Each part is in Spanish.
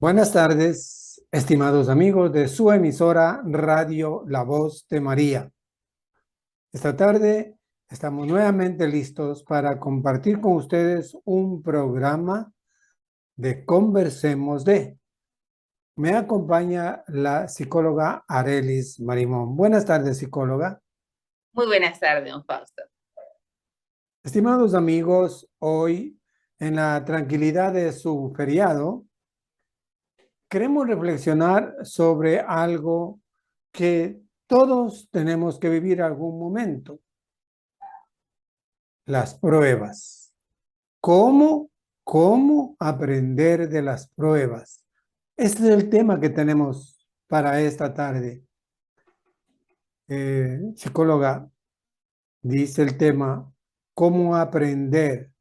Buenas tardes, estimados amigos de su emisora Radio La Voz de María. Esta tarde estamos nuevamente listos para compartir con ustedes un programa de Conversemos de. Me acompaña la psicóloga Arelis Marimón. Buenas tardes, psicóloga. Muy buenas tardes, don Fausto. Estimados amigos, hoy en la tranquilidad de su feriado, queremos reflexionar sobre algo que todos tenemos que vivir algún momento, las pruebas. ¿Cómo aprender de las pruebas? Este es el tema que tenemos para esta tarde. Psicóloga, dice el tema, ¿cómo aprender?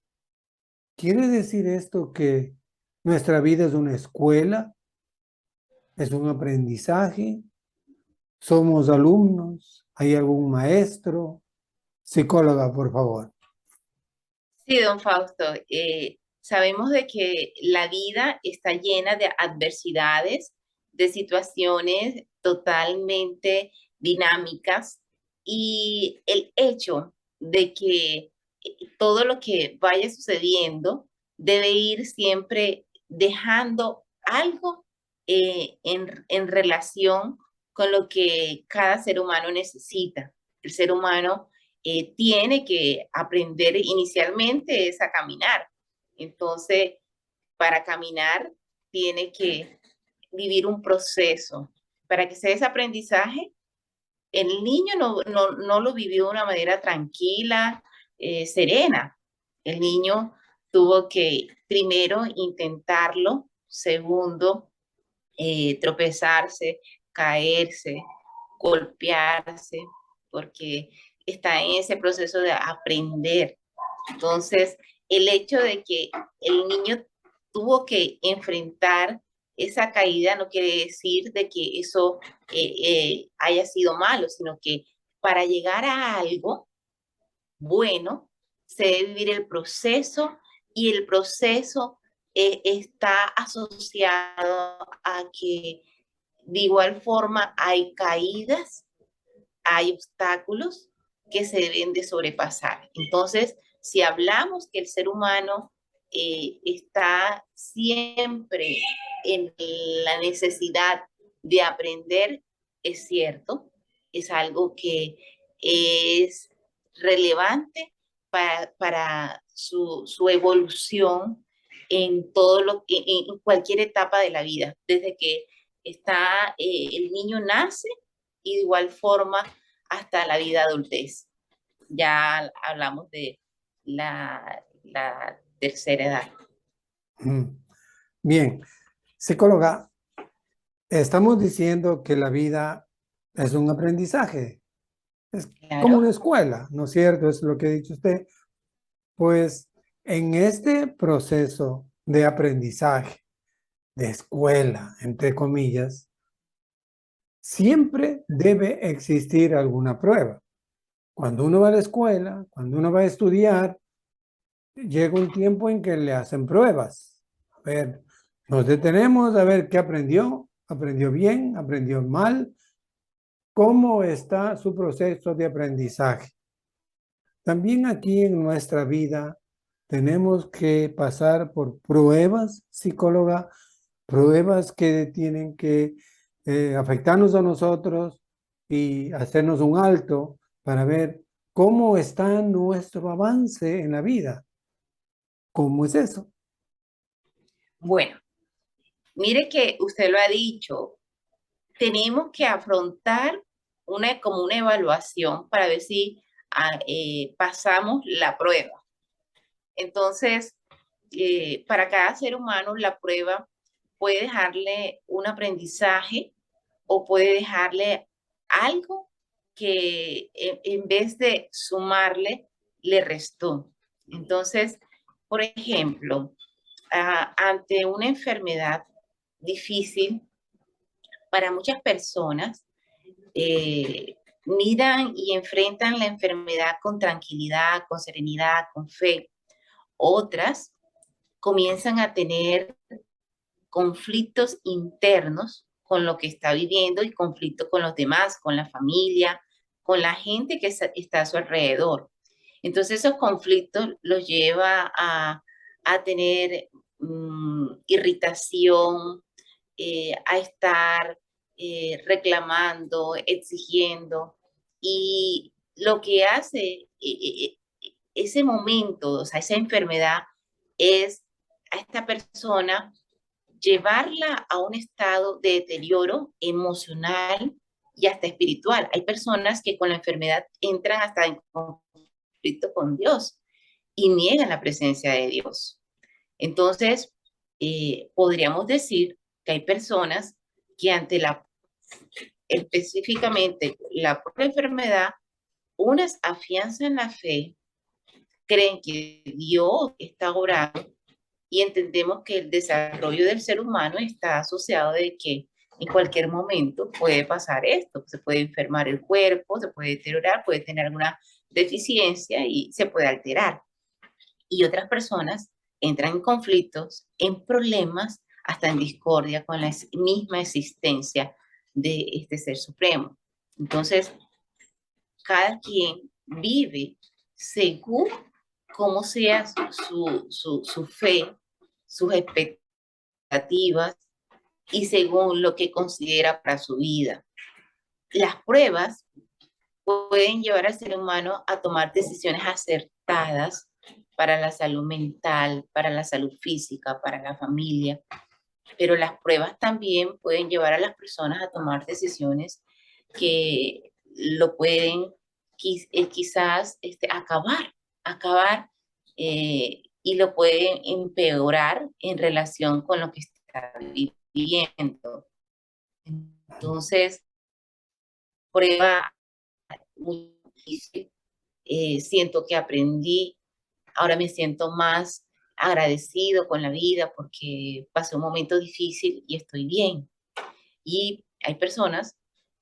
¿Quiere decir esto que nuestra vida es una escuela? ¿Es un aprendizaje? ¿Somos alumnos? ¿Hay algún maestro? Psicóloga, por favor. Sí, don Fausto, sabemos de que la vida está llena de adversidades, de situaciones totalmente dinámicas y el hecho de que todo lo que vaya sucediendo debe ir siempre dejando algo en relación con lo que cada ser humano necesita. El ser humano tiene que aprender inicialmente es a caminar. Entonces, para caminar tiene que vivir un proceso. Para que sea ese aprendizaje, el niño no lo vivió de una manera tranquila, serena. El niño tuvo que primero intentarlo, segundo, tropezarse, caerse, golpearse, porque está en ese proceso de aprender. Entonces, el hecho de que el niño tuvo que enfrentar esa caída no quiere decir de que eso haya sido malo, sino que para llegar a algo bueno, se debe vivir el proceso y el proceso está asociado a que de igual forma hay caídas, hay obstáculos que se deben de sobrepasar. Entonces, si hablamos que el ser humano está siempre en la necesidad de aprender, es cierto, es algo que es relevante para su evolución en todo en cualquier etapa de la vida, desde que está el niño nace y de igual forma hasta la vida adultez. Ya hablamos de la tercera edad. Bien, psicóloga, estamos diciendo que la vida es un aprendizaje, es como una Claro. escuela, ¿no es cierto? Es lo que ha dicho usted. Pues en este proceso de aprendizaje, de escuela, entre comillas, siempre debe existir alguna prueba. Cuando uno va a la escuela, cuando uno va a estudiar, llega un tiempo en que le hacen pruebas. A ver, nos detenemos a ver qué aprendió, aprendió bien, aprendió mal, cómo está su proceso de aprendizaje. También aquí en nuestra vida tenemos que pasar por pruebas, psicóloga, pruebas que tienen que afectarnos a nosotros y hacernos un alto para ver cómo está nuestro avance en la vida. ¿Cómo es eso? Bueno, mire que usted lo ha dicho, tenemos que afrontar como una evaluación para ver si pasamos la prueba. Entonces, para cada ser humano, la prueba puede dejarle un aprendizaje o puede dejarle algo que en vez de sumarle, le restó. Entonces, por ejemplo, ante una enfermedad difícil para muchas personas, miran y enfrentan la enfermedad con tranquilidad, con serenidad, con fe. Otras comienzan a tener conflictos internos con lo que está viviendo y conflicto con los demás, con la familia, con la gente que está a su alrededor. Entonces esos conflictos los lleva a tener irritación, a estar reclamando, exigiendo, y lo que hace ese momento, o sea, esa enfermedad, es a esta persona llevarla a un estado de deterioro emocional y hasta espiritual. Hay personas que con la enfermedad entran hasta en conflicto con Dios y niegan la presencia de Dios. Entonces, podríamos decir que hay personas que ante específicamente la propia enfermedad, unas afianzan la fe, creen que Dios está obrando, y entendemos que el desarrollo del ser humano está asociado de que en cualquier momento puede pasar esto, se puede enfermar el cuerpo, se puede deteriorar, puede tener alguna deficiencia y se puede alterar. Y otras personas entran en conflictos, en problemas, hasta en discordia con la misma existencia de este ser supremo. Entonces, cada quien vive según cómo sea su fe, sus expectativas y según lo que considera para su vida. Las pruebas pueden llevar al ser humano a tomar decisiones acertadas para la salud mental, para la salud física, para la familia, pero las pruebas también pueden llevar a las personas a tomar decisiones que lo pueden quizás acabar y lo pueden empeorar en relación con lo que está viviendo. Entonces, prueba muy difícil. Siento que aprendí, ahora me siento más agradecido con la vida porque pasé un momento difícil y estoy bien. Y hay personas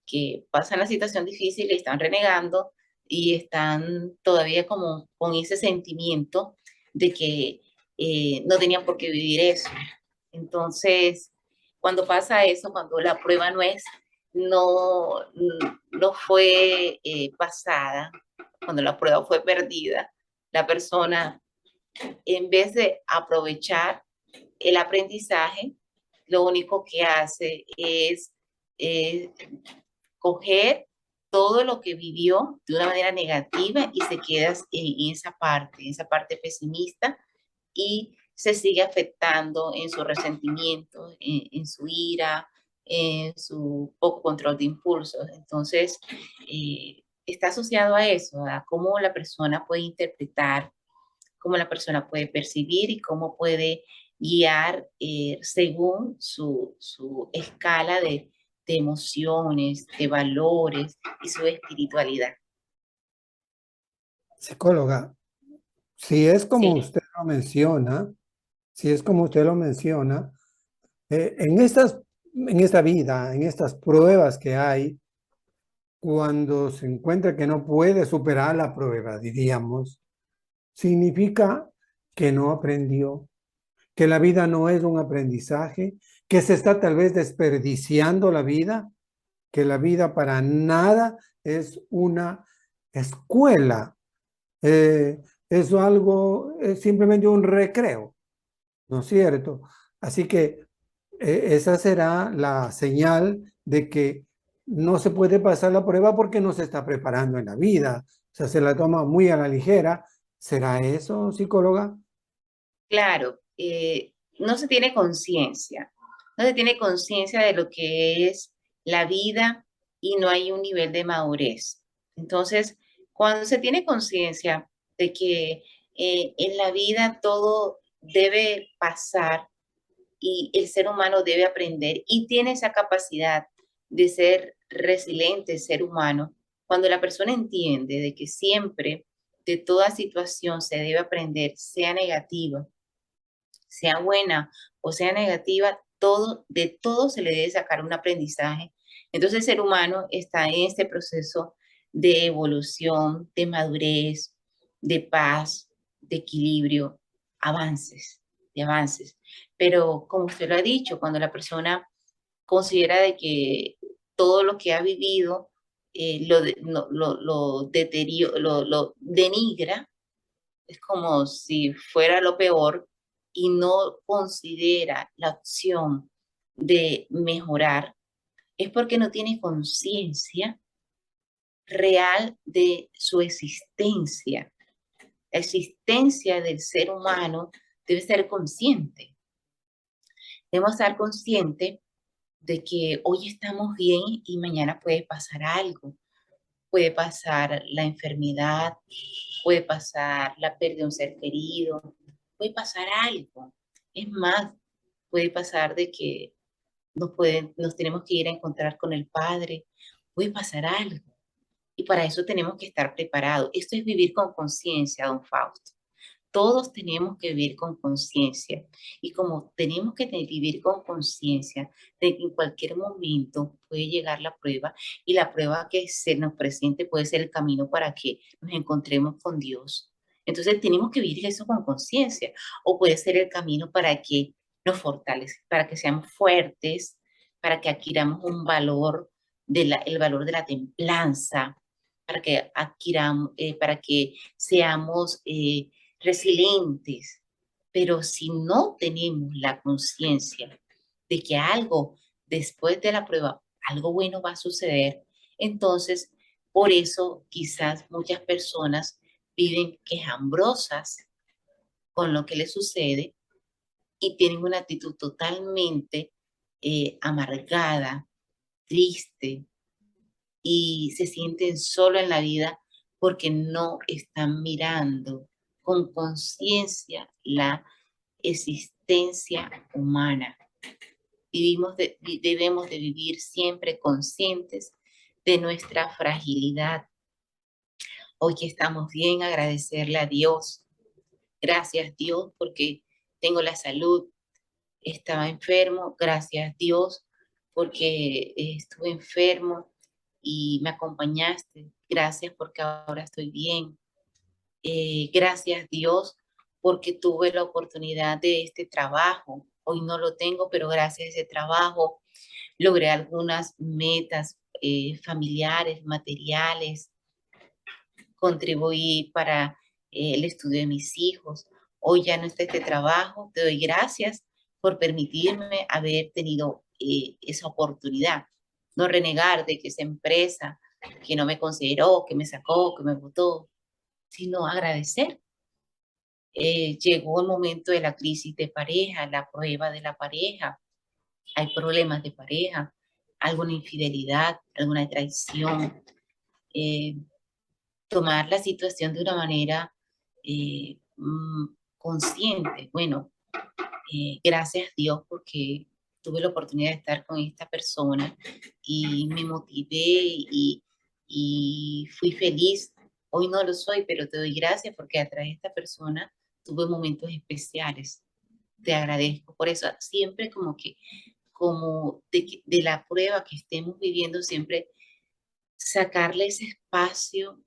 que pasan la situación difícil y están renegando y están todavía como con ese sentimiento de que no tenían por qué vivir eso. Entonces, cuando pasa eso, cuando la prueba no, no fue pasada, cuando la prueba fue perdida, la persona, en vez de aprovechar el aprendizaje, lo único que hace es eh, coger todo lo que vivió de una manera negativa y se queda en esa parte pesimista, y se sigue afectando en su resentimiento, en su ira, en su poco control de impulsos. Entonces, está asociado a eso, a cómo la persona puede interpretar, cómo la persona puede percibir y cómo puede guiar según su escala de emociones, de valores y su espiritualidad. Psicóloga, si es como Sí, usted lo menciona, si es como usted lo menciona, en esta vida, en estas pruebas que hay, cuando se encuentra que no puede superar la prueba, diríamos, significa que no aprendió, que la vida no es un aprendizaje, que se está tal vez desperdiciando la vida, que la vida para nada es una escuela, es algo, es simplemente un recreo, ¿no es cierto? Así que esa será la señal de que no se puede pasar la prueba porque no se está preparando en la vida. O sea, se la toma muy a la ligera. ¿Será eso, psicóloga? claro, no se tiene conciencia, no se tiene conciencia de lo que es la vida y no hay un nivel de madurez. Entonces, cuando se tiene conciencia de que en la vida todo debe pasar y el ser humano debe aprender y tiene esa capacidad de ser resiliente, ser humano, cuando la persona entiende de que siempre de toda situación se debe aprender, sea negativa, sea buena o sea negativa, de todo se le debe sacar un aprendizaje. Entonces el ser humano está en este proceso de evolución, de madurez, de paz, de equilibrio, avances. de avances. Pero como usted lo ha dicho, cuando la persona considera de que todo lo que ha vivido lo denigra, es como si fuera lo peor y no considera la opción de mejorar, es porque no tiene conciencia real de su existencia. La existencia del ser humano debe ser consciente. Debemos estar conscientes de que hoy estamos bien y mañana puede pasar algo. Puede pasar la enfermedad, puede pasar la pérdida de un ser querido, puede pasar algo. Es más, puede pasar de que nos tenemos que ir a encontrar con el Padre, puede pasar algo. Y para eso tenemos que estar preparados. Esto es vivir con conciencia, don Fausto. Todos tenemos que vivir con conciencia. Y como tenemos que vivir con conciencia de que en cualquier momento puede llegar la prueba y la prueba que se nos presente puede ser el camino para que nos encontremos con Dios. Entonces tenemos que vivir eso con conciencia. O puede ser el camino para que nos fortalezca, para que seamos fuertes, para que adquiramos un valor, el valor de la templanza, para que adquiramos, para que seamos resilientes, pero si no tenemos la conciencia de que algo después de la prueba, algo bueno va a suceder, entonces por eso quizás muchas personas viven quejambrosas con lo que les sucede y tienen una actitud totalmente amargada, triste y se sienten solo en la vida porque no están mirando con conciencia la existencia humana. Debemos de vivir siempre conscientes de nuestra fragilidad. Hoy que estamos bien, agradecerle a Dios. Gracias Dios porque tengo la salud. Estaba enfermo, gracias Dios porque estuve enfermo y me acompañaste. Gracias porque ahora estoy bien. Gracias Dios porque tuve la oportunidad de este trabajo. Hoy no lo tengo, pero gracias a ese trabajo logré algunas metas familiares, materiales, contribuí para el estudio de mis hijos. Hoy ya no está este trabajo. Te doy gracias por permitirme haber tenido esa oportunidad. No renegar de que esa empresa que no me consideró, que me sacó, que me votó, sino agradecer. Llegó el momento de la crisis de pareja, la prueba de la pareja. Hay problemas de pareja, alguna infidelidad, alguna traición. Eh, Tomar la situación de una manera consciente. Bueno, gracias a Dios porque tuve la oportunidad de estar con esta persona y me motivé y fui feliz. Hoy no lo soy, pero te doy gracias porque a través de esta persona tuve momentos especiales. Te agradezco por eso. Siempre como que, como de la prueba que estemos viviendo, siempre sacarle ese espacio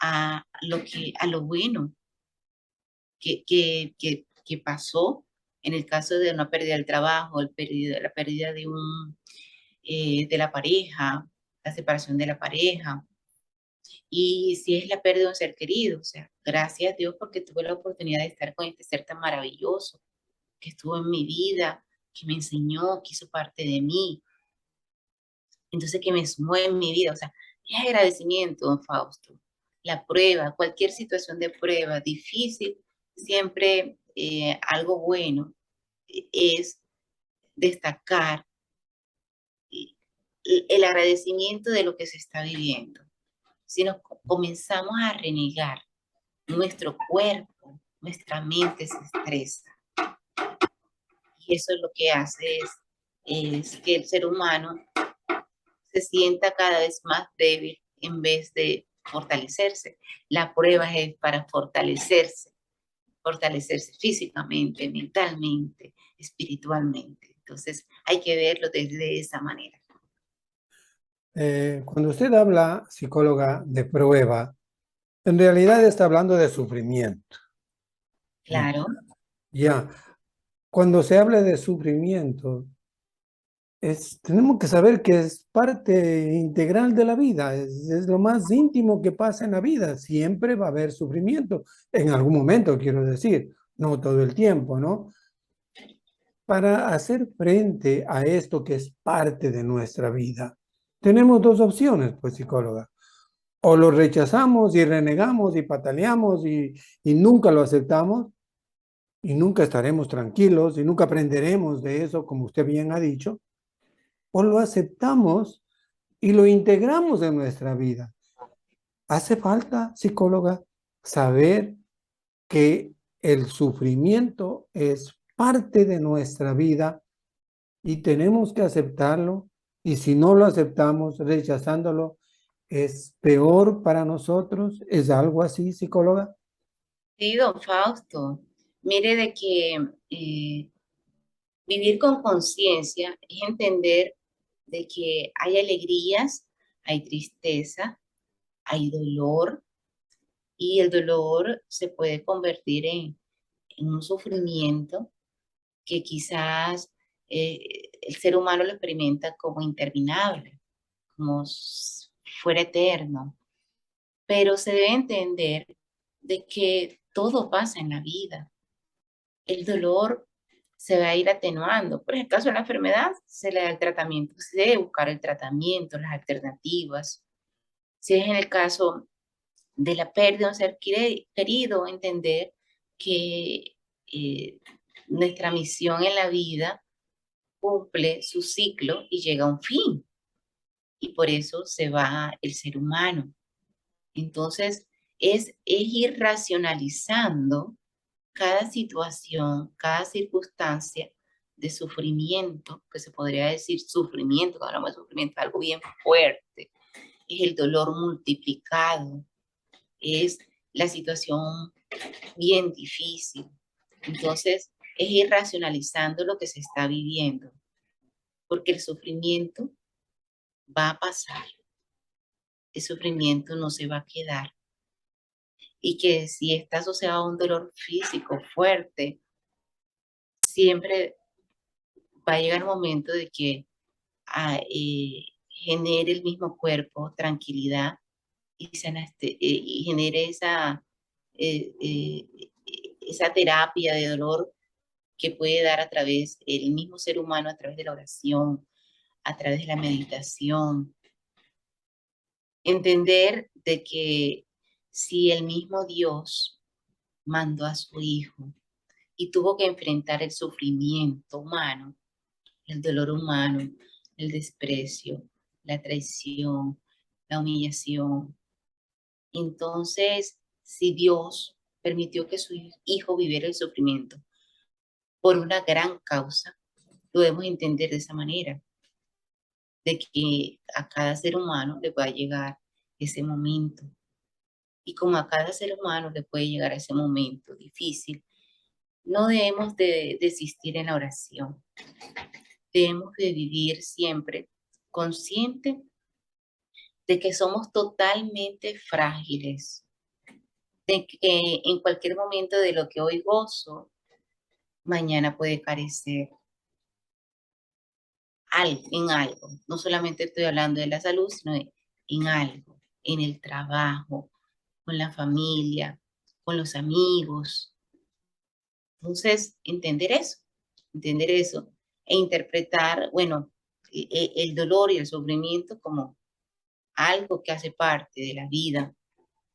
a lo bueno que pasó en el caso de una pérdida del trabajo, la pérdida de la pareja, la separación de la pareja, y si es la pérdida de un ser querido, o sea, gracias a Dios porque tuve la oportunidad de estar con este ser tan maravilloso, que estuvo en mi vida, que me enseñó, que hizo parte de mí, entonces que me sumó en mi vida, o sea, es agradecimiento, don Fausto. La prueba, cualquier situación de prueba difícil, siempre algo bueno es destacar el agradecimiento de lo que se está viviendo. Si nos comenzamos a renegar, nuestro cuerpo, nuestra mente se estresa. Y eso es lo que hace es que el ser humano se sienta cada vez más débil en vez de fortalecerse. La prueba es para fortalecerse físicamente, mentalmente, espiritualmente. Entonces hay que verlo desde esa manera. Cuando usted habla, psicóloga, de prueba, en realidad está hablando de sufrimiento. Claro. Ya. Cuando se habla de sufrimiento, tenemos que saber que es parte integral de la vida, es lo más íntimo que pasa en la vida. Siempre va a haber sufrimiento, en algún momento, quiero decir, no todo el tiempo, ¿no? Para hacer frente a esto que es parte de nuestra vida, tenemos dos opciones, pues, psicóloga. O lo rechazamos y renegamos y pataleamos y nunca lo aceptamos y nunca estaremos tranquilos y nunca aprenderemos de eso, como usted bien ha dicho, o lo aceptamos y lo integramos en nuestra vida. Hace falta, psicóloga, saber que el sufrimiento es parte de nuestra vida y tenemos que aceptarlo. Y si no lo aceptamos, rechazándolo, es peor para nosotros. ¿Es algo así, psicóloga? Sí, don Fausto, mire de que vivir con conciencia es entender de que hay alegrías, hay tristeza, hay dolor, y el dolor se puede convertir en un sufrimiento que quizás el ser humano lo experimenta como interminable, como fuera eterno, pero se debe entender de que todo pasa en la vida. El dolor se va a ir atenuando. Por el caso de la enfermedad, se le da el tratamiento, se debe buscar el tratamiento, las alternativas. Si es en el caso de la pérdida de un ser querido, entender que eh, nuestra misión en la vida cumple su ciclo y llega a un fin. Y por eso se va el ser humano. Entonces, es ir racionalizando cada situación, cada circunstancia de sufrimiento, que se podría decir sufrimiento, cuando hablamos de sufrimiento, algo bien fuerte, es el dolor multiplicado, es la situación bien difícil. Entonces, es ir racionalizando lo que se está viviendo, porque el sufrimiento va a pasar, el sufrimiento no se va a quedar, y que si está asociado a un dolor físico fuerte, siempre va a llegar un momento de que genere el mismo cuerpo tranquilidad y genere eh, eh, esa terapia de dolor que puede dar a través el mismo ser humano, a través de la oración, a través de la meditación. Entender de que si el mismo Dios mandó a su Hijo y tuvo que enfrentar el sufrimiento humano, el dolor humano, el desprecio, la traición, la humillación. Entonces, si Dios permitió que su Hijo viviera el sufrimiento por una gran causa, lo debemos entender de esa manera, de que a cada ser humano le va a llegar ese momento. Y como a cada ser humano le puede llegar a ese momento difícil, no debemos de desistir en la oración. Debemos de vivir siempre consciente de que somos totalmente frágiles, de que en cualquier momento de lo que hoy gozo, mañana puede carecer en algo. No solamente estoy hablando de la salud, sino en algo, en el trabajo, con la familia, con los amigos. Entonces, entender eso e interpretar, bueno, el dolor y el sufrimiento como algo que hace parte de la vida,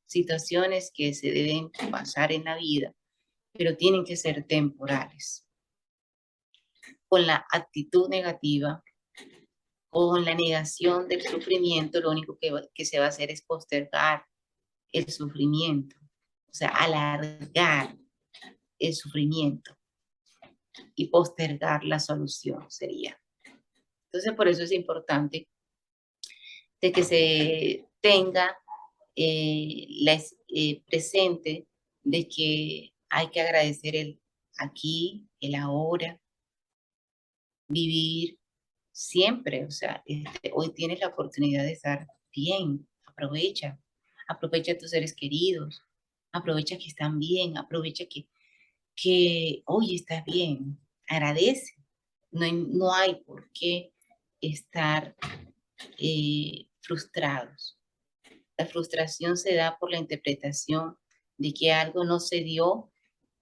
situaciones que se deben pasar en la vida, pero tienen que ser temporales. Con la actitud negativa, con la negación del sufrimiento, lo único que se va a hacer es postergar el sufrimiento, o sea, alargar el sufrimiento y postergar la solución sería. Entonces, por eso es importante de que se tenga presente de que hay que agradecer el aquí, el ahora, vivir siempre, o sea, hoy tienes la oportunidad de estar bien, aprovecha a tus seres queridos, aprovecha que están bien, aprovecha que hoy estás bien. agradece. No hay por qué estar frustrados. La frustración se da por la interpretación de que algo no se dio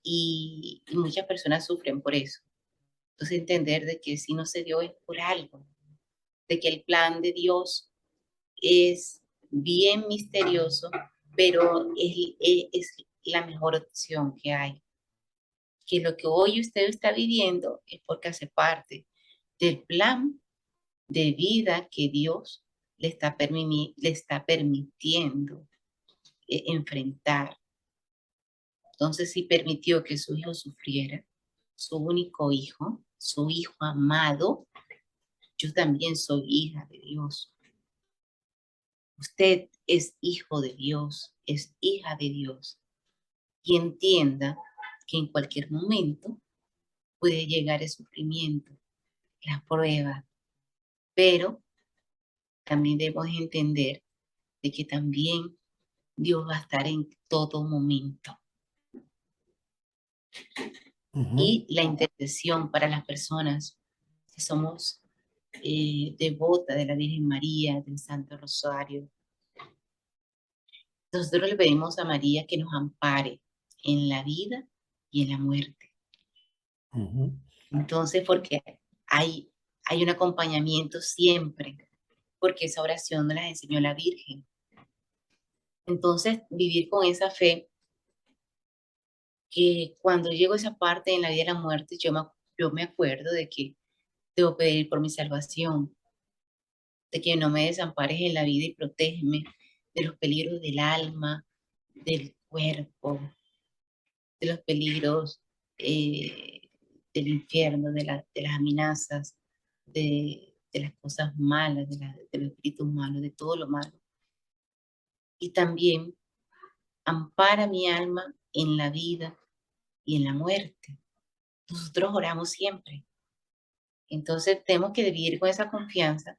y muchas personas sufren por eso. Entonces entender de que si no se dio es por algo, de que el plan de Dios es bien misterioso, pero es la mejor opción que hay. Que lo que hoy usted está viviendo es porque hace parte del plan de vida que Dios le está permitiendo enfrentar. Entonces, si permitió que su hijo sufriera, su único hijo, su hijo amado, yo también soy hija de Dios. Usted es hijo de Dios, es hija de Dios. Y entienda que en cualquier momento puede llegar el sufrimiento, la prueba, pero también debemos entender de que también Dios va a estar en todo momento. Y la intercesión para las personas que somos devotas de la Virgen María, del Santo Rosario. Nosotros le pedimos a María que nos ampare en la vida y en la muerte. Entonces, porque hay un acompañamiento siempre, porque esa oración nos la enseñó la Virgen. Entonces, vivir con esa fe, que cuando llego a esa parte en la vida y la muerte, yo me acuerdo de que debo pedir por mi salvación, de que no me desampares en la vida y protégeme de los peligros del alma, del cuerpo, de los peligros del infierno, de las amenazas, de las cosas malas, de los espíritus malos, de todo lo malo. Y también ampara mi alma en la vida y en la muerte. Nosotros oramos siempre. Entonces tenemos que vivir con esa confianza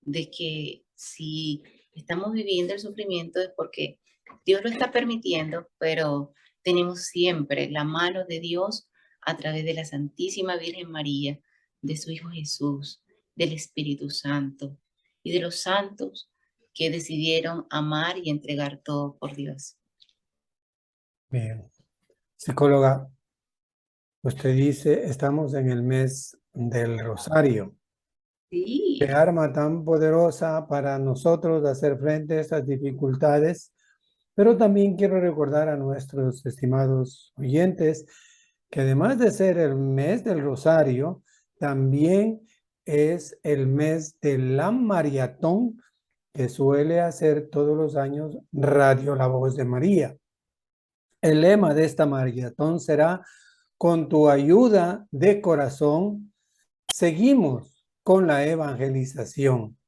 de que si estamos viviendo el sufrimiento es porque Dios lo está permitiendo, pero tenemos siempre la mano de Dios a través de la Santísima Virgen María, de su Hijo Jesús, del Espíritu Santo y de los santos que decidieron amar y entregar todo por Dios. Bien. Psicóloga, usted dice, estamos en el mes del Rosario. Sí. Qué arma tan poderosa para nosotros hacer frente a estas dificultades, pero también quiero recordar a nuestros estimados oyentes que además de ser el mes del Rosario, también es el mes de la maratón que suele hacer todos los años Radio La Voz de María. El lema de esta maratón será: con tu ayuda de corazón, seguimos con la evangelización.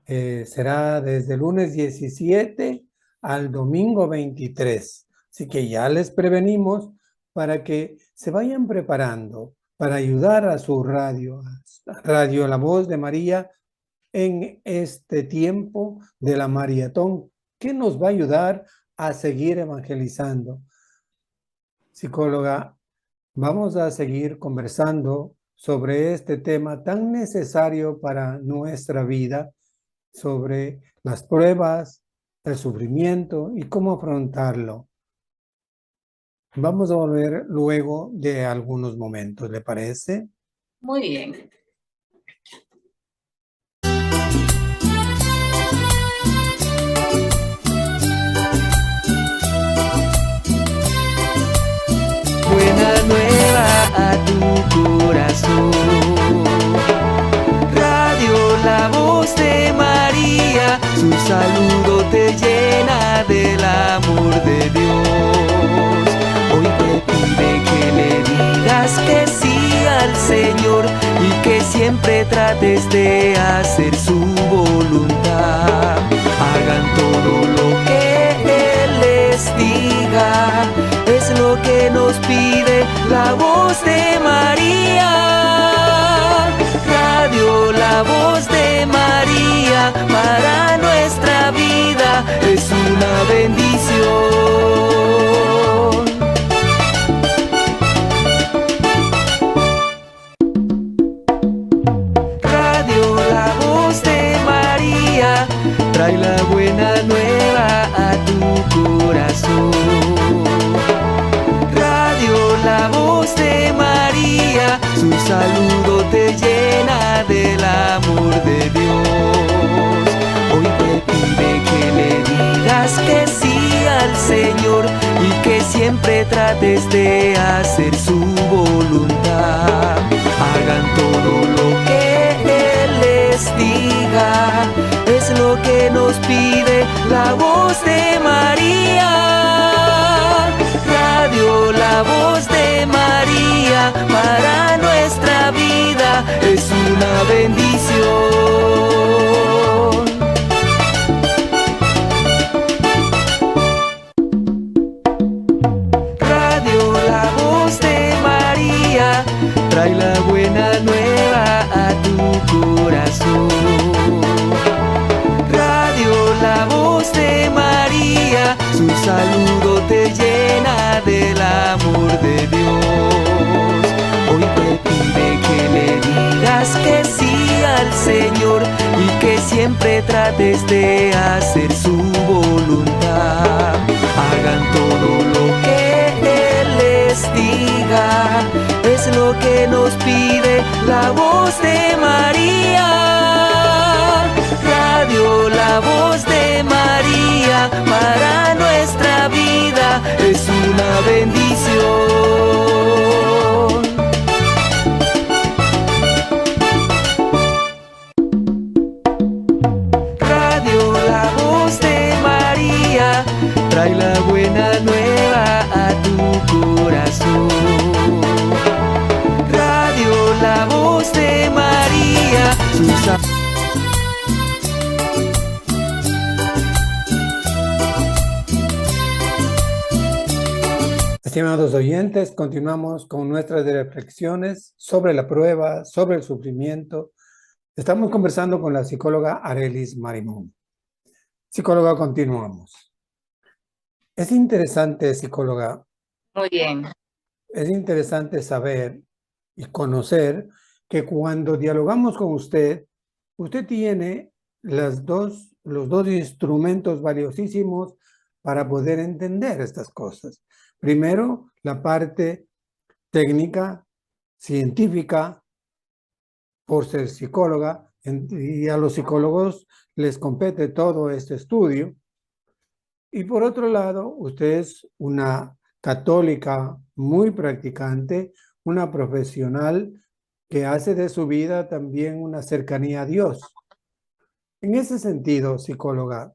Será desde el lunes 17 al domingo 23. Así que ya les prevenimos para que se vayan preparando para ayudar a su radio La Voz de María, en este tiempo de la maratón, que nos va a ayudar a seguir evangelizando. Psicóloga, vamos a seguir conversando sobre este tema tan necesario para nuestra vida, sobre las pruebas, el sufrimiento y cómo afrontarlo. Vamos a volver luego de algunos momentos, ¿le parece? Muy bien. Buena nueva a tu corazón. Radio La Voz de María, su saludo te llena del amor de Dios. Hoy te pide que le digas que sí al Señor y que siempre trates de hacer su voluntad. Hagan todo lo que Él les diga, es lo que nos pide la voz de María. Radio La Voz de María, para nuestra vida es una bendición. trae la buena nueva a tu corazón. Radio La Voz de María, su saludo te llena del amor de Dios. Hoy te pide que le digas que sí al Señor y que siempre trates de hacer su voluntad. Hagan todo lo que Él les diga, es lo que nos pide la voz de María. Radio La Voz de María, para nuestra vida es una bendición. Radio La Voz de María, trae la buena nueva a tu corazón. Radio La Voz de María, su saludo te llena del amor de Dios. Hoy te pide que le digas que sí al Señor y que siempre trates de hacer su voluntad. Hagan todo lo que Él les diga, es lo que nos pide la voz de María. Radio La Voz de María, para nuestra vida es una bendición. Radio La Voz de María, trae la buena nueva a tu corazón. Radio La Voz de María, Estimados oyentes, continuamos con nuestras reflexiones sobre la prueba, sobre el sufrimiento. Estamos conversando con la psicóloga Arelis Marimón. Psicóloga, continuamos. Es interesante, psicóloga. Muy bien. Es interesante saber y conocer que cuando dialogamos con usted, usted tiene los dos instrumentos valiosísimos para poder entender estas cosas. Primero, la parte técnica, científica, por ser psicóloga, y a los psicólogos les compete todo este estudio. Y por otro lado, usted es una católica muy practicante, una profesional que hace de su vida también una cercanía a Dios. En ese sentido, psicóloga,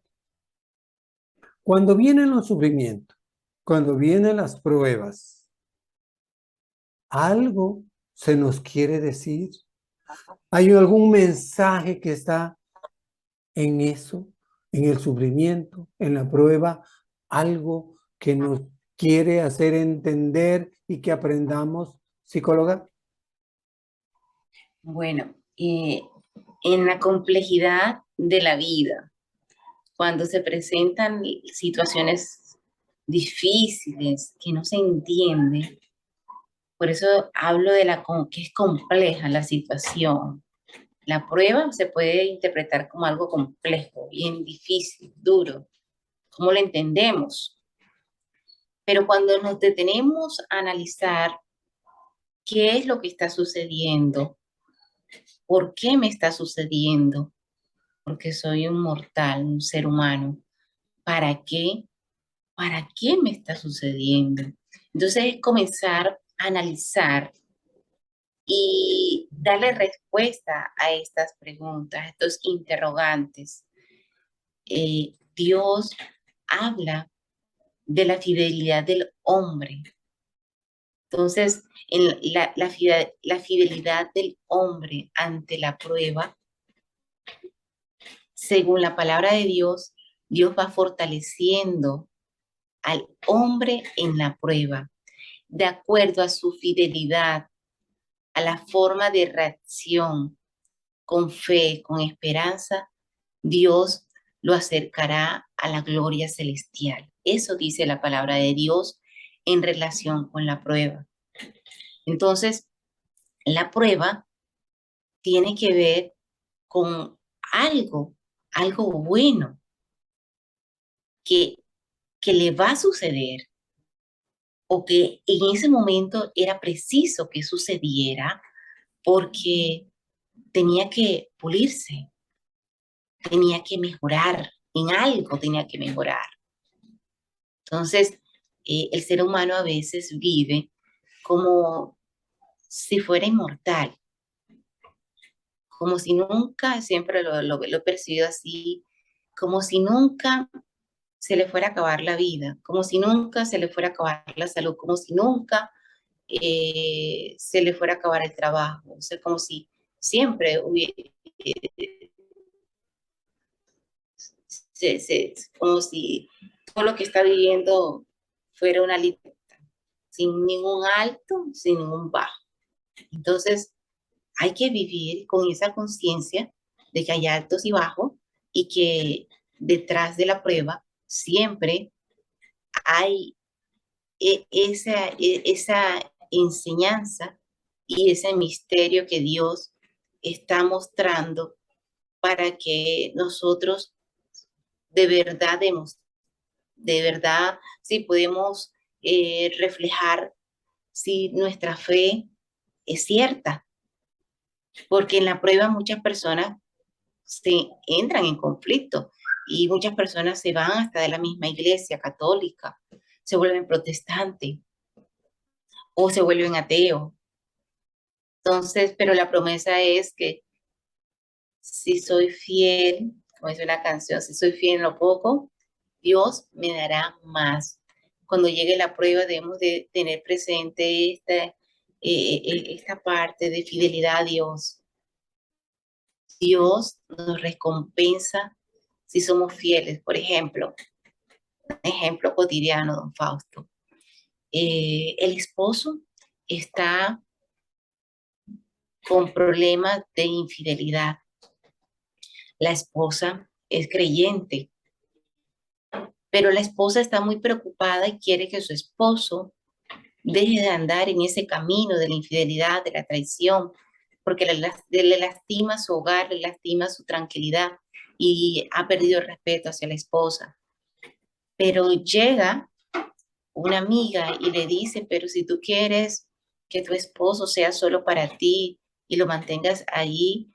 cuando vienen los sufrimientos, cuando vienen las pruebas, ¿algo se nos quiere decir? ¿Hay algún mensaje que está en eso, en el sufrimiento, en la prueba? ¿Algo que nos quiere hacer entender y que aprendamos, psicóloga? Bueno, en la complejidad de la vida, cuando se presentan situaciones difíciles que no se entienden, por eso hablo de que es compleja la situación. La prueba se puede interpretar como algo complejo, bien difícil, duro. ¿Cómo lo entendemos? Pero cuando nos detenemos a analizar qué es lo que está sucediendo, por qué me está sucediendo, porque soy un mortal, un ser humano, ¿para qué? ¿Para qué me está sucediendo? Entonces es comenzar a analizar y darle respuesta a estas preguntas, a estos interrogantes. Dios habla de la fidelidad del hombre. Entonces, la fidelidad del hombre ante la prueba, según la palabra de Dios, Dios va fortaleciendo al hombre en la prueba, de acuerdo a su fidelidad, a la forma de reacción, con fe, con esperanza, Dios lo acercará a la gloria celestial. Eso dice la palabra de Dios en relación con la prueba. Entonces, la prueba tiene que ver con algo bueno. que, que le va a suceder o que en ese momento era preciso que sucediera porque tenía que pulirse, tenía que mejorar, en algo tenía que mejorar. Entonces, el ser humano a veces vive como si fuera inmortal, como si nunca, siempre lo he percibido así, como si nunca se le fuera a acabar la vida, como si nunca se le fuera a acabar la salud, como si nunca se le fuera a acabar el trabajo, o sea, como si siempre hubiera, como si todo lo que está viviendo fuera una lista, sin ningún alto, sin ningún bajo. Entonces, hay que vivir con esa conciencia de que hay altos y bajos y que detrás de la prueba siempre hay esa enseñanza y ese misterio que Dios está mostrando para que nosotros de verdad, si podemos reflejar si nuestra fe es cierta, porque en la prueba muchas personas se entran en conflicto y muchas personas se van hasta de la misma iglesia católica, se vuelven protestantes o se vuelven ateos. Entonces, pero la promesa es que si soy fiel, como dice una canción, si soy fiel en lo poco, Dios me dará más. Cuando llegue la prueba debemos de tener presente esta parte de fidelidad a Dios. Dios nos recompensa si somos fieles. Por ejemplo, un ejemplo cotidiano, don Fausto. El esposo está con problemas de infidelidad. La esposa es creyente, pero la esposa está muy preocupada y quiere que su esposo deje de andar en ese camino de la infidelidad, de la traición, porque le lastima su hogar, le lastima su tranquilidad y ha perdido el respeto hacia la esposa. Pero llega una amiga y le dice, pero si tú quieres que tu esposo sea solo para ti y lo mantengas ahí,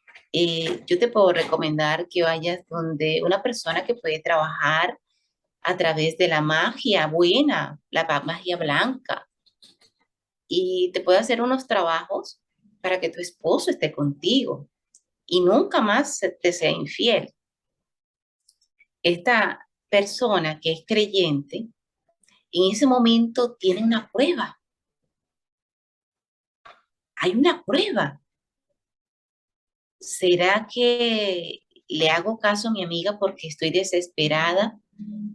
yo te puedo recomendar que vayas donde una persona que puede trabajar a través de la magia buena, la magia blanca, y te puede hacer unos trabajos para que tu esposo esté contigo y nunca más te sea infiel. Esta persona que es creyente, en ese momento tiene una prueba. Hay una prueba. ¿Será que le hago caso a mi amiga porque estoy desesperada?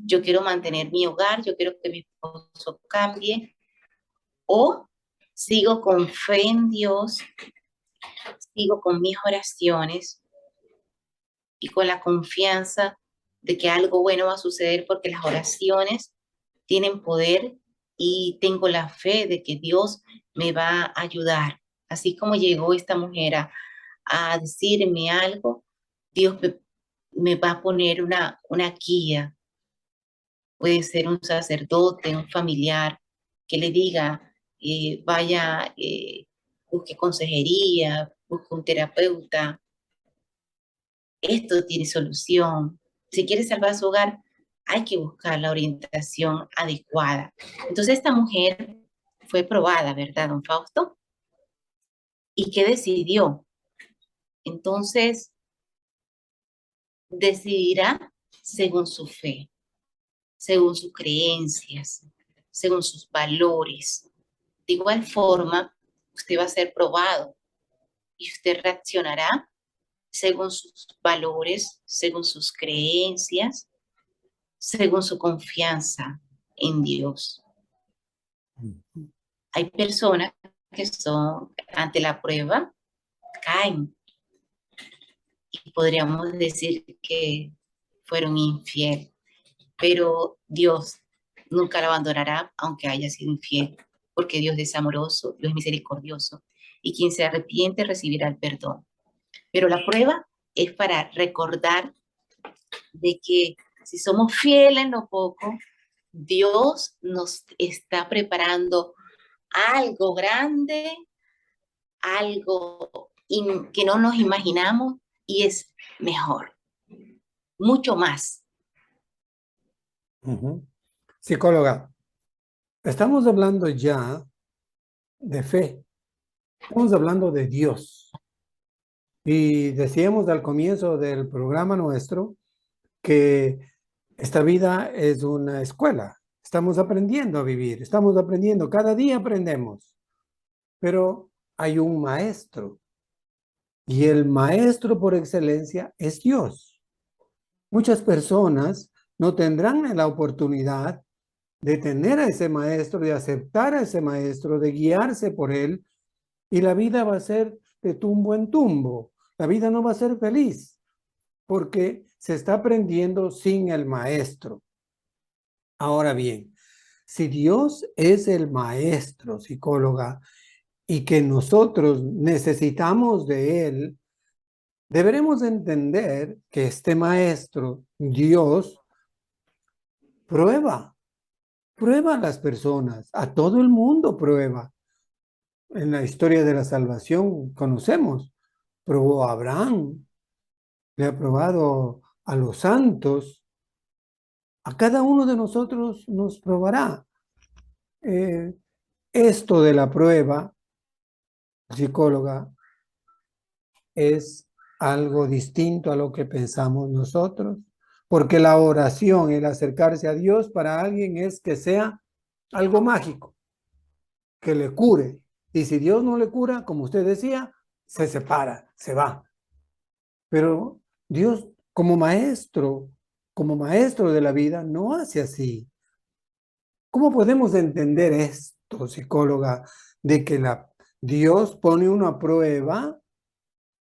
Yo quiero mantener mi hogar, yo quiero que mi esposo cambie. O sigo con fe en Dios, sigo con mis oraciones y con la confianza de que algo bueno va a suceder porque las oraciones tienen poder y tengo la fe de que Dios me va a ayudar. Así como llegó esta mujer a decirme algo, Dios me va a poner una guía. Puede ser un sacerdote, un familiar, que le diga, vaya, busque consejería, busque un terapeuta. Esto tiene solución. Si quiere salvar su hogar, hay que buscar la orientación adecuada. Entonces esta mujer fue probada, ¿verdad, don Fausto? ¿Y qué decidió? Entonces, decidirá según su fe, según sus creencias, según sus valores. De igual forma, usted va a ser probado y usted reaccionará según sus valores, según sus creencias, según su confianza en Dios. Hay personas que son, ante la prueba, caen y podríamos decir que fueron infieles, pero Dios nunca la abandonará aunque haya sido infiel, porque Dios es amoroso, Dios es misericordioso y quien se arrepiente recibirá el perdón. Pero la prueba es para recordar de que Si somos fieles en lo poco, Dios nos está preparando algo grande, algo que no nos imaginamos y es mejor, mucho más. Psicóloga, estamos hablando ya de fe, estamos hablando de Dios. Y decíamos al comienzo del programa nuestro que esta vida es una escuela. Estamos aprendiendo a vivir, estamos aprendiendo, cada día aprendemos. Pero hay un maestro y el maestro por excelencia es Dios. Muchas personas no tendrán la oportunidad de tener a ese maestro, de aceptar a ese maestro, de guiarse por él, y la vida va a ser de tumbo en tumbo. La vida no va a ser feliz porque se está aprendiendo sin el maestro. Ahora bien, si Dios es el maestro, psicóloga, y que nosotros necesitamos de él, deberemos entender que este maestro, Dios, prueba a las personas, a todo el mundo prueba. En la historia de la salvación conocemos, probó a Abraham, le ha probado a los santos, a cada uno de nosotros nos probará. Esto de la prueba, psicóloga, es algo distinto a lo que pensamos nosotros, porque la oración, el acercarse a Dios para alguien es que sea algo mágico, que le cure. Y si Dios no le cura, como usted decía, se separa, se va. Pero Dios como maestro de la vida, no hace así. ¿Cómo podemos entender esto, psicóloga, de que Dios pone una prueba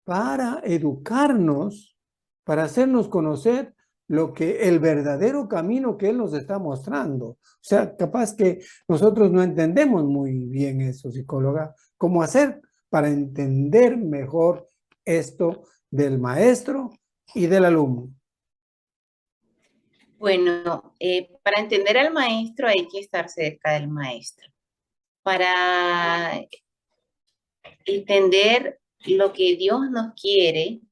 para educarnos, para hacernos conocer el verdadero camino que Él nos está mostrando? O sea, capaz que nosotros no entendemos muy bien eso, psicóloga. ¿Cómo hacer para entender mejor esto del maestro y del alumno? Bueno, para entender al maestro hay que estar cerca del maestro. Para entender lo que Dios nos quiere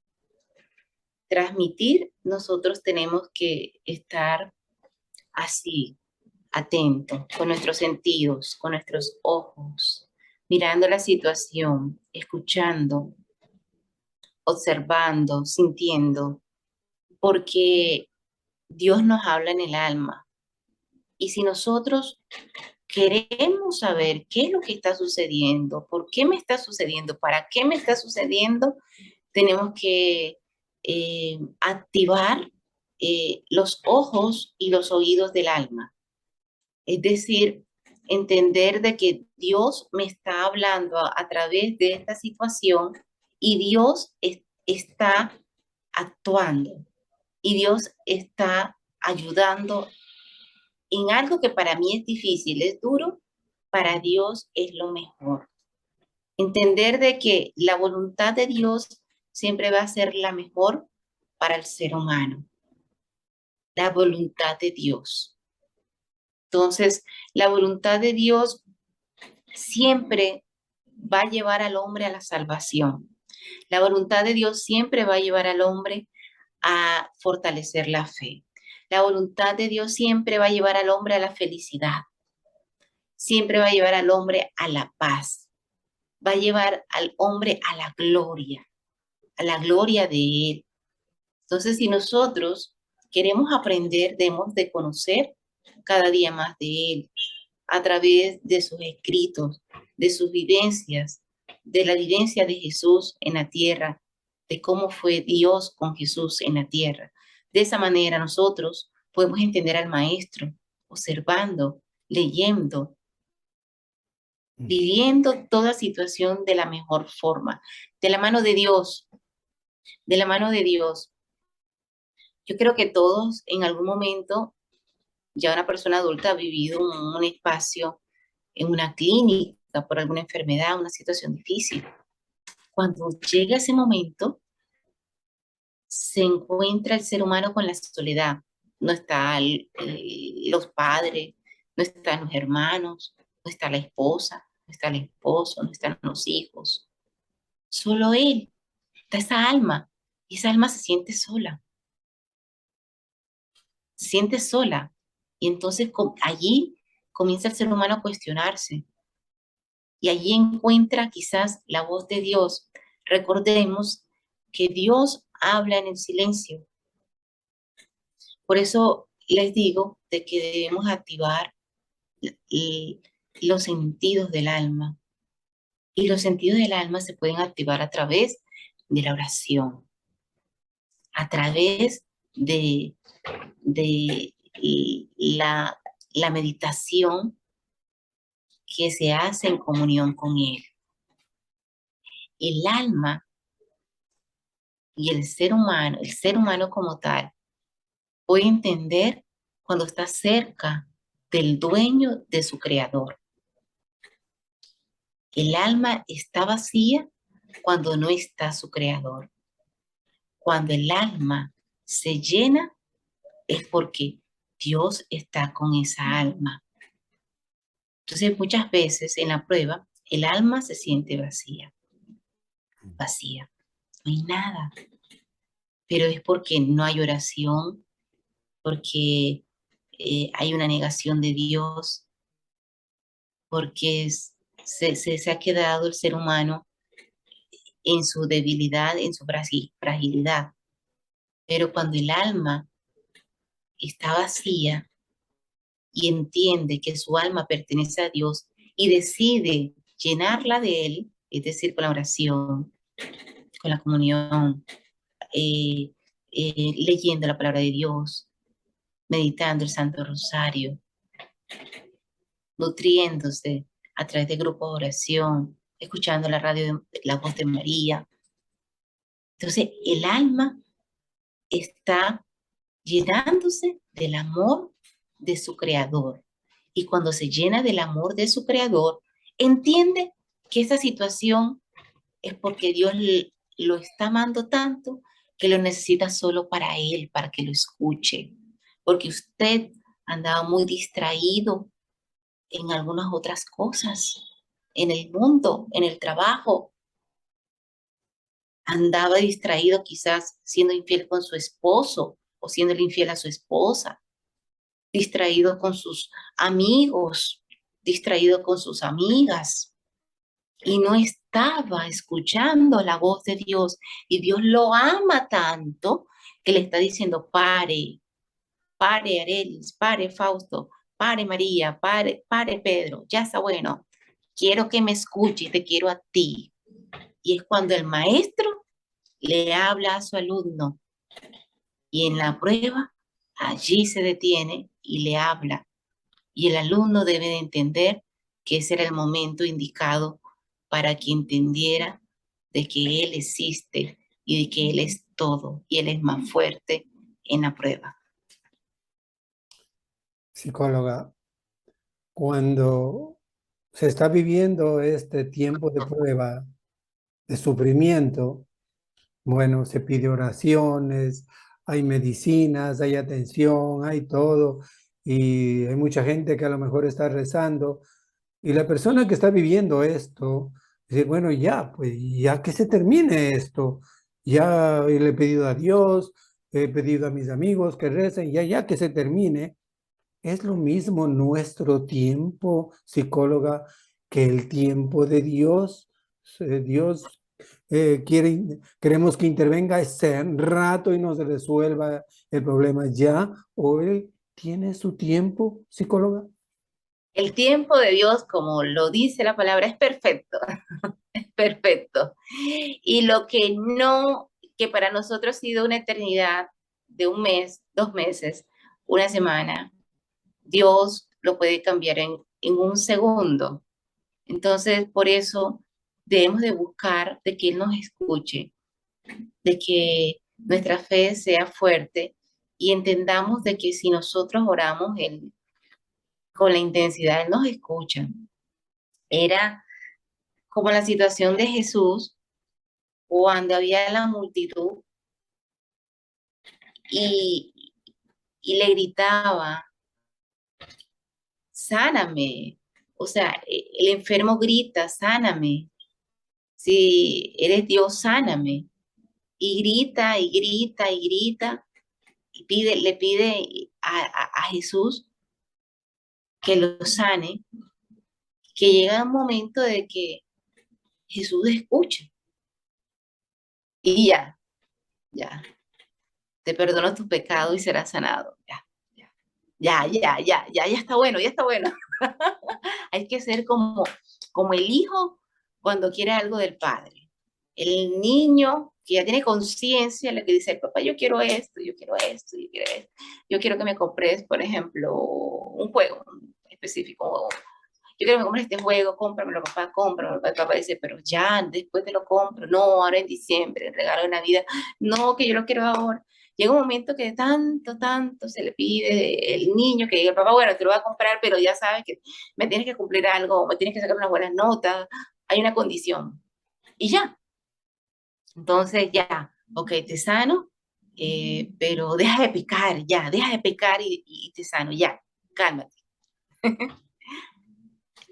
transmitir, nosotros tenemos que estar así, atentos, con nuestros sentidos, con nuestros ojos, mirando la situación, escuchando, observando, sintiendo, porque Dios nos habla en el alma. Y si nosotros queremos saber qué es lo que está sucediendo, por qué me está sucediendo, para qué me está sucediendo, tenemos que activar los ojos y los oídos del alma. Es decir, entender de que Dios me está hablando a través de esta situación y Dios está actuando y Dios está ayudando en algo que para mí es difícil, es duro, para Dios es lo mejor. Entender de que la voluntad de Dios siempre va a ser la mejor para el ser humano. La voluntad de Dios. Entonces, la voluntad de Dios siempre va a llevar al hombre a la salvación. La voluntad de Dios siempre va a llevar al hombre a fortalecer la fe. La voluntad de Dios siempre va a llevar al hombre a la felicidad. Siempre va a llevar al hombre a la paz. Va a llevar al hombre a la gloria de Él. Entonces, si nosotros queremos aprender, debemos de conocer cada día más de Él a través de sus escritos, de sus vivencias, de la vivencia de Jesús en la tierra, de cómo fue Dios con Jesús en la tierra. De esa manera nosotros podemos entender al Maestro, observando, leyendo, viviendo toda situación de la mejor forma, de la mano de Dios, de la mano de Dios. Yo creo que todos en algún momento, ya una persona adulta ha vivido un espacio en una clínica por alguna enfermedad, una situación difícil. Cuando llega ese momento, se encuentra el ser humano con la soledad. no están los padres, no están los hermanos, no está la esposa, no está el esposo, no están los hijos. Solo él, está esa alma, y esa alma se siente sola, se siente sola. Y entonces allí comienza el ser humano a cuestionarse, y allí encuentra quizás la voz de Dios. Recordemos que Dios habla en el silencio. Por eso les digo de que debemos activar los sentidos del alma. Y los sentidos del alma se pueden activar a través de la oración, a través de la meditación que se hace en comunión con Él. El alma y el ser humano como tal, puede entender cuando está cerca del dueño de su creador. El alma está vacía cuando no está su creador. Cuando el alma se llena es porque Dios está con esa alma. Entonces muchas veces en la prueba el alma se siente vacía, vacía, no hay nada. Pero es porque no hay oración, porque hay una negación de Dios, porque se ha quedado el ser humano en su debilidad, en su fragilidad. Pero cuando el alma está vacía y entiende que su alma pertenece a Dios y decide llenarla de Él, es decir, con la oración, con la comunión, leyendo la palabra de Dios, meditando el Santo Rosario, nutriéndose a través de grupos de oración, escuchando la radio, la voz de María. Entonces, el alma está llenándose del amor de su creador. Y cuando se llena del amor de su creador, entiende que esa situación es porque Dios lo está amando tanto que lo necesita solo para él, para que lo escuche. Porque usted andaba muy distraído en algunas otras cosas, en el mundo, en el trabajo. Andaba distraído quizás siendo infiel con su esposo o siendo infiel a su esposa, distraído con sus amigos, distraído con sus amigas, y no estaba escuchando la voz de Dios. Y Dios lo ama tanto que le está diciendo: pare, pare Arelis, pare Fausto, pare María, pare Pedro, ya está bueno, quiero que me escuches, te quiero a ti. Y es cuando el maestro le habla a su alumno, y en la prueba allí se detiene y le habla. Y el alumno debe de entender que ese era el momento indicado para que entendiera de que Él existe y de que Él es todo y Él es más fuerte en la prueba. Psicóloga, cuando se está viviendo este tiempo de prueba, de sufrimiento, bueno, se pide oraciones, hay medicinas, hay atención, hay todo, y hay mucha gente que a lo mejor está rezando, y la persona que está viviendo esto, dice, bueno, ya, pues ya que se termine esto, ya le he pedido a Dios, he pedido a mis amigos que recen, ya que se termine. Es lo mismo nuestro tiempo, psicóloga, que el tiempo de Dios. Dios queremos que intervenga ese rato y nos resuelva el problema ya, o Él tiene su tiempo, psicóloga. El tiempo de Dios, como lo dice la palabra, es perfecto, es perfecto. Y lo que no, que para nosotros ha sido una eternidad de un mes, 2 meses, una semana, Dios lo puede cambiar en un segundo. Entonces, por eso debemos de buscar de que Él nos escuche, de que nuestra fe sea fuerte y entendamos de que si nosotros oramos, Él con la intensidad, Él nos escucha. Era como la situación de Jesús cuando había la multitud y y le gritaba, sáname. O sea, el enfermo grita, sáname. Si eres Dios, sáname. Y grita y grita y grita y le pide a Jesús que lo sane, que llega un momento de que Jesús escucha y ya, te perdono tu pecado y serás sanado. Ya está bueno, ya está bueno. Hay que ser como el hijo cuando quiere algo del padre. El niño que ya tiene conciencia, le que dice, papá, yo quiero esto, yo quiero esto, yo quiero esto. Yo quiero que me compres, por ejemplo, un juego específico. Yo quiero que me compres este juego, cómpramelo, papá, cómpramelo. El papá dice, pero ya, después te lo compro. No, ahora en diciembre, el regalo de Navidad. No, que yo lo quiero ahora. Llega un momento que tanto se le pide el niño que diga, papá, bueno, te lo voy a comprar, pero ya sabes que me tienes que cumplir algo, me tienes que sacar unas buenas notas, hay una condición. Y ya. Entonces ya, ok, te sano, pero deja de pecar, ya, deja de pecar y te sano, ya, cálmate.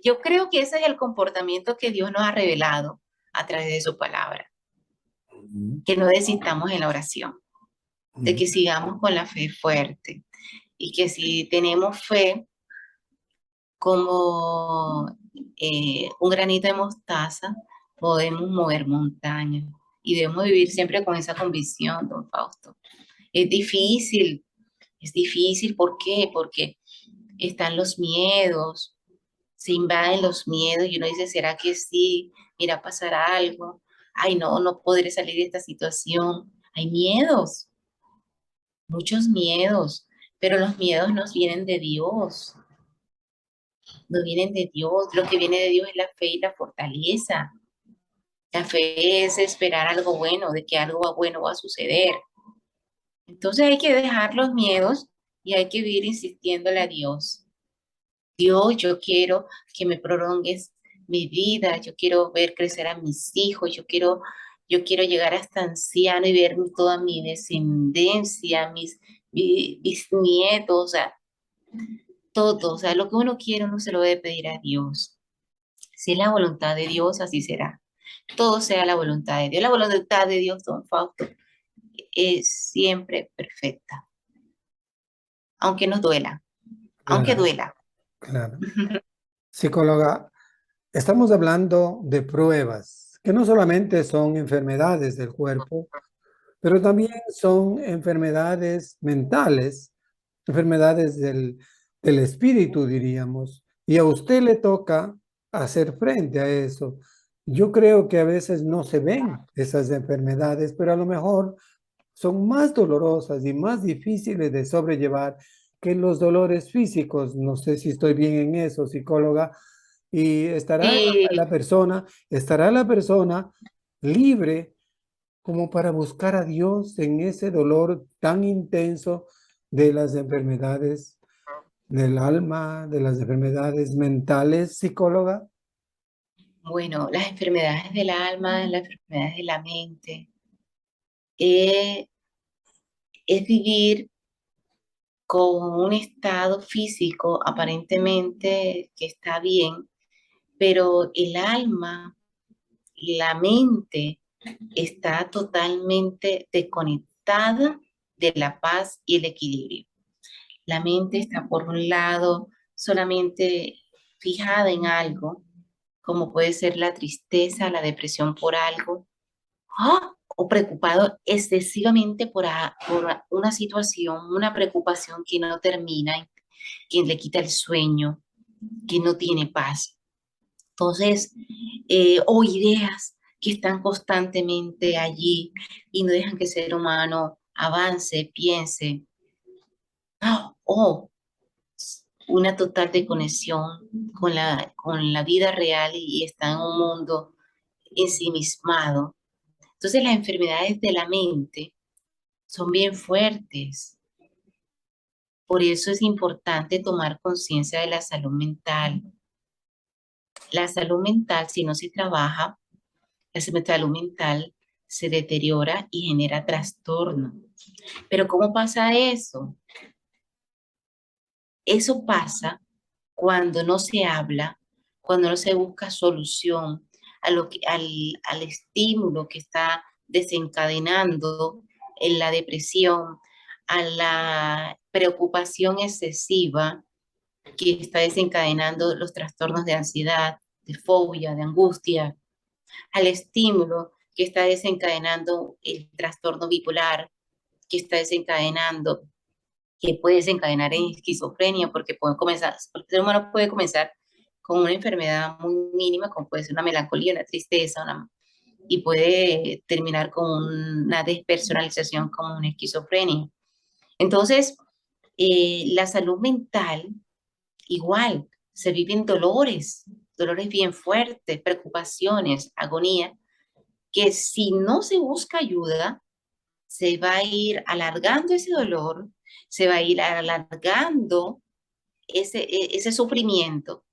Yo creo que ese es el comportamiento que Dios nos ha revelado a través de su palabra, Ujú, que no desistamos en la oración, de ujú. que sigamos con la fe fuerte y que si tenemos fe como un granito de mostaza, podemos mover montañas y debemos vivir siempre con esa convicción, don Fausto. Es difícil, ¿por qué? Porque están los miedos, se invaden los miedos y uno dice, ¿será que sí? Mira, pasará algo. Ay, no, no podré salir de esta situación. Hay miedos, muchos miedos, pero los miedos nos vienen de Dios, no vienen de Dios. Lo que viene de Dios es la fe y la fortaleza. La fe es esperar algo bueno, de que algo bueno va a suceder. Entonces hay que dejar los miedos y hay que vivir insistiéndole a Dios. Dios, yo quiero que me prolongues mi vida, yo quiero ver crecer a mis hijos, yo quiero llegar hasta anciano y ver toda mi descendencia, mis bisnietos, o sea, todo, o sea, lo que uno quiere uno se lo debe pedir a Dios. Si es la voluntad de Dios, así será. Todo sea la voluntad de Dios. La voluntad de Dios, don Fausto, es siempre perfecta, aunque nos duela, aunque Claro, duela. claro. Psicóloga, estamos hablando de pruebas, que no solamente son enfermedades del cuerpo, pero también son enfermedades mentales, enfermedades del espíritu, diríamos. Y a usted le toca hacer frente a eso. Yo creo que a veces no se ven esas enfermedades, pero a lo mejor son más dolorosas y más difíciles de sobrellevar que los dolores físicos. No sé si estoy bien en eso, psicóloga. Y Sí, estará la persona libre como para buscar a Dios en ese dolor tan intenso de las enfermedades del alma, de las enfermedades mentales, psicóloga. bueno, las enfermedades del alma, las enfermedades de la mente, eh, es vivir con un estado físico aparentemente que está bien, pero el alma, la mente está totalmente desconectada de la paz y el equilibrio. La mente está por un lado solamente fijada en algo, como puede ser la tristeza, la depresión por algo, o preocupado excesivamente por una situación, una preocupación que no termina, que le quita el sueño, que no tiene paz. Entonces, o ideas que están constantemente allí y no dejan que el ser humano avance, piense, o una total desconexión con la vida real y está en un mundo ensimismado. Entonces, las enfermedades de la mente son bien fuertes. Por eso es importante tomar conciencia de la salud mental. La salud mental, si no se trabaja, la salud mental se deteriora y genera trastorno. Pero ¿cómo pasa eso? Eso pasa cuando no se habla, cuando no se busca solución al estímulo que está desencadenando en la depresión, a la preocupación excesiva que está desencadenando los trastornos de ansiedad, de fobia, de angustia, al estímulo que está desencadenando el trastorno bipolar, que está desencadenando, que puede desencadenar en esquizofrenia, porque pueden comenzar, el ser humano puede comenzar con una enfermedad muy mínima, como puede ser una melancolía, una tristeza, y puede terminar con una despersonalización como una esquizofrenia. Entonces, la salud mental, igual, se viven dolores, dolores bien fuertes, preocupaciones, agonía, que si no se busca ayuda, se va a ir alargando ese dolor, se va a ir alargando ese sufrimiento,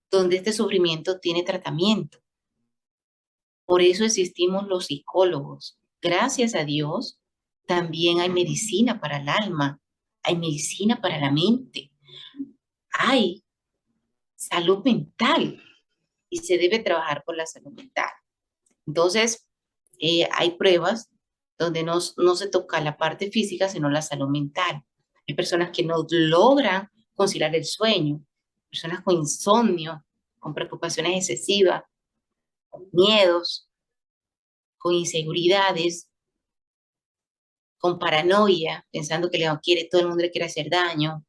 donde este sufrimiento tiene tratamiento. Por eso existimos los psicólogos. Gracias a Dios, también hay medicina para el alma, hay medicina para la mente, hay salud mental y se debe trabajar por la salud mental. Entonces, hay pruebas donde no se toca la parte física, sino la salud mental. Hay personas que no logran conciliar el sueño, personas con insomnio, con preocupaciones excesivas, con miedos, con inseguridades, con paranoia, pensando que todo el mundo le quiere hacer daño.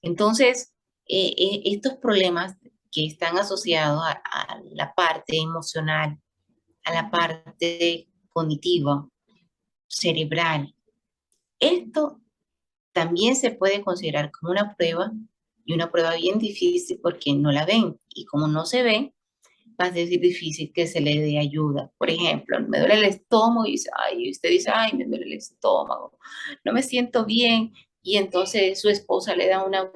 Entonces, estos problemas que están asociados a la parte emocional, a la parte cognitiva, cerebral, esto también se puede considerar como una prueba y una prueba bien difícil porque no la ven. Y como no se ve, va a ser difícil que se le dé ayuda. Por ejemplo, me duele el estómago y usted dice, ay, me duele el estómago, no me siento bien. Y entonces su esposa le da una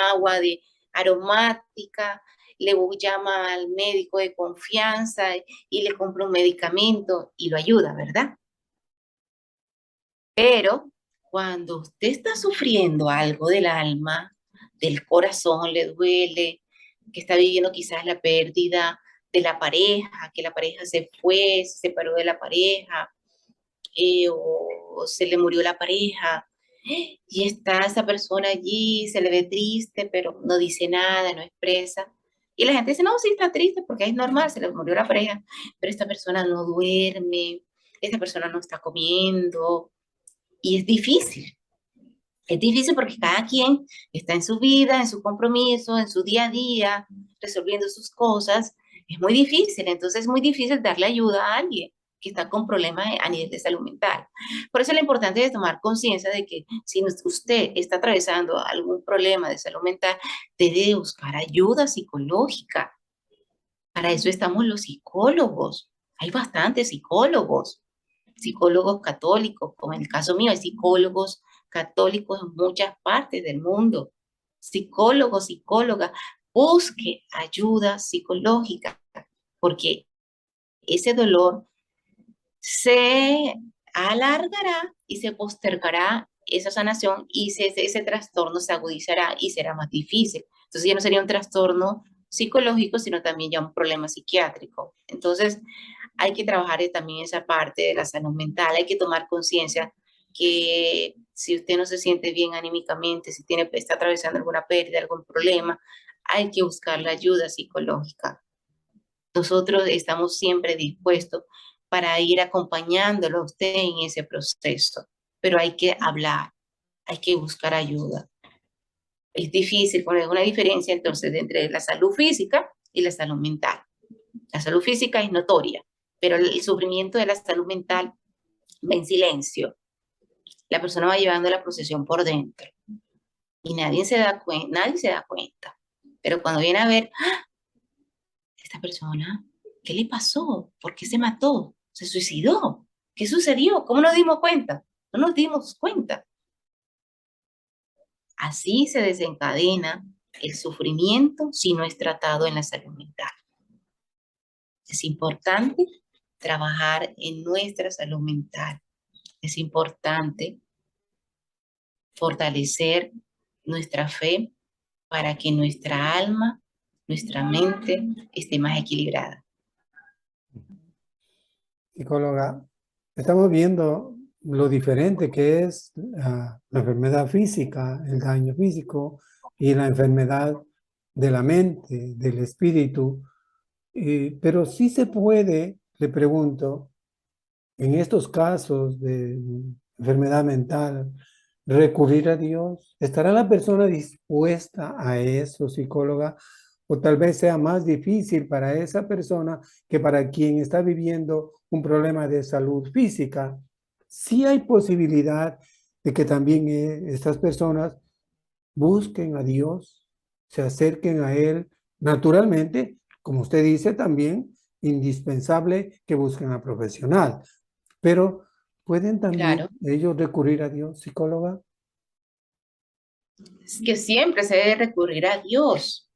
agua de aromática, le llama al médico de confianza y le compra un medicamento y lo ayuda, ¿verdad? Pero cuando usted está sufriendo algo del alma, del corazón, le duele, que está viviendo quizás la pérdida de la pareja, que la pareja se fue, se separó de la pareja, o se le murió la pareja, y está esa persona allí, se le ve triste, pero no dice nada, no expresa. Y la gente dice, no, sí está triste porque es normal, se le murió la pareja, pero esta persona no duerme, esta persona no está comiendo, y es difícil. Es difícil porque cada quien está en su vida, en su compromiso, en su día a día, resolviendo sus cosas. Es muy difícil, entonces es muy difícil darle ayuda a alguien que está con problemas a nivel de salud mental. Por eso lo importante es tomar conciencia de que si usted está atravesando algún problema de salud mental, debe buscar ayuda psicológica. Para eso estamos los psicólogos. Hay bastantes psicólogos católicos, como en el caso mío, hay psicólogos católicos en muchas partes del mundo. Psicólogos, psicólogas, busque ayuda psicológica, porque ese dolor se alargará y se postergará esa sanación y ese trastorno se agudizará y será más difícil. Entonces ya no sería un trastorno psicológico, sino también ya un problema psiquiátrico. Entonces, hay que trabajar también esa parte de la salud mental, hay que tomar conciencia que si usted no se siente bien anímicamente, si está atravesando alguna pérdida, algún problema, hay que buscar la ayuda psicológica. Nosotros estamos siempre dispuestos para ir acompañándolo a usted en ese proceso, pero hay que hablar, hay que buscar ayuda. Es difícil poner una diferencia entonces entre la salud física y la salud mental. La salud física es notoria, pero el sufrimiento de la salud mental va en silencio. La persona va llevando la procesión por dentro y nadie se da cuenta. Pero cuando viene a ver, ¡ah! Esta persona, ¿qué le pasó? ¿Por qué se mató? ¿Se suicidó? ¿Qué sucedió? ¿Cómo nos dimos cuenta? No nos dimos cuenta. Así se desencadena el sufrimiento si no es tratado en la salud mental. Es importante trabajar en nuestra salud mental. Es importante fortalecer nuestra fe para que nuestra alma, nuestra mente esté más equilibrada. Psicóloga, estamos viendo lo diferente que es la enfermedad física, el daño físico y la enfermedad de la mente, del espíritu. Pero sí se puede, le pregunto, en estos casos de enfermedad mental, recurrir a Dios. ¿Estará la persona dispuesta a eso, psicóloga? O tal vez sea más difícil para esa persona que para quien está viviendo un problema de salud física. Sí hay posibilidad de que también estas personas busquen a Dios, se acerquen a Él naturalmente, como usted dice también, indispensable que busquen a profesional. Pero ¿pueden también Claro, ellos recurrir a Dios, psicóloga? es que siempre se debe recurrir a Dios.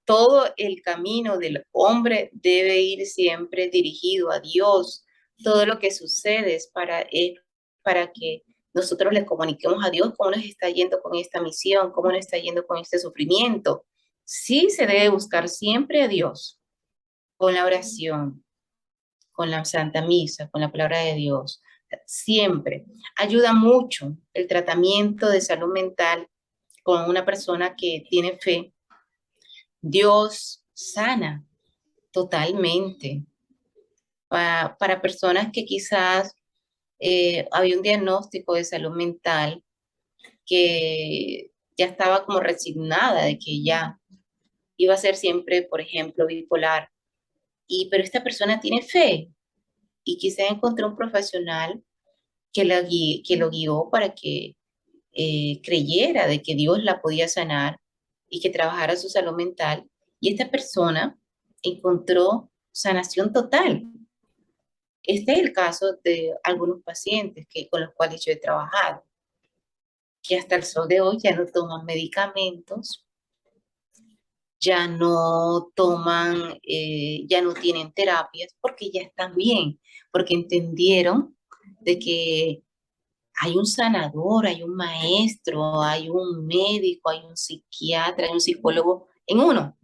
Todo el camino del hombre debe ir siempre dirigido a Dios. Todo lo que sucede es para que nosotros le comuniquemos a Dios cómo nos está yendo con esta misión, cómo nos está yendo con este sufrimiento. Sí se debe buscar siempre a Dios con la oración, con la Santa Misa, con la palabra de Dios. Siempre ayuda mucho el tratamiento de salud mental con una persona que tiene fe. Dios sana totalmente. Para personas que quizás había un diagnóstico de salud mental que ya estaba como resignada de que ya iba a ser siempre, por ejemplo, bipolar. Pero esta persona tiene fe y quizás encontró un profesional que lo guió para que creyera de que Dios la podía sanar y que trabajara su salud mental. Y esta persona encontró sanación total. Este es el caso de algunos pacientes con los cuales yo he trabajado, que hasta el sol de hoy ya no toman medicamentos, ya no toman, ya no tienen terapias, porque ya están bien, porque entendieron de que hay un sanador, hay un maestro, hay un médico, hay un psiquiatra, hay un psicólogo en uno,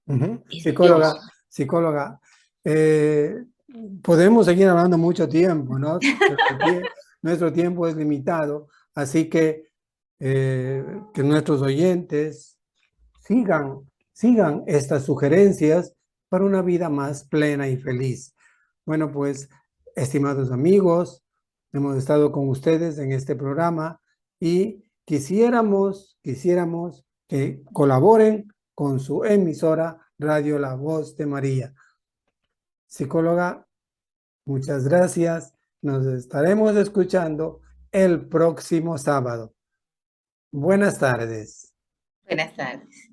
es Dios. Psicóloga, psicóloga, eh, podemos seguir hablando mucho tiempo, ¿no? Pero nuestro tiempo es limitado, así que nuestros oyentes sigan estas sugerencias para una vida más plena y feliz. Bueno, pues, estimados amigos, hemos estado con ustedes en este programa y quisiéramos que colaboren con su emisora Radio La Voz de María. Psicóloga, muchas gracias. Nos estaremos escuchando el próximo sábado. Buenas tardes. Buenas tardes.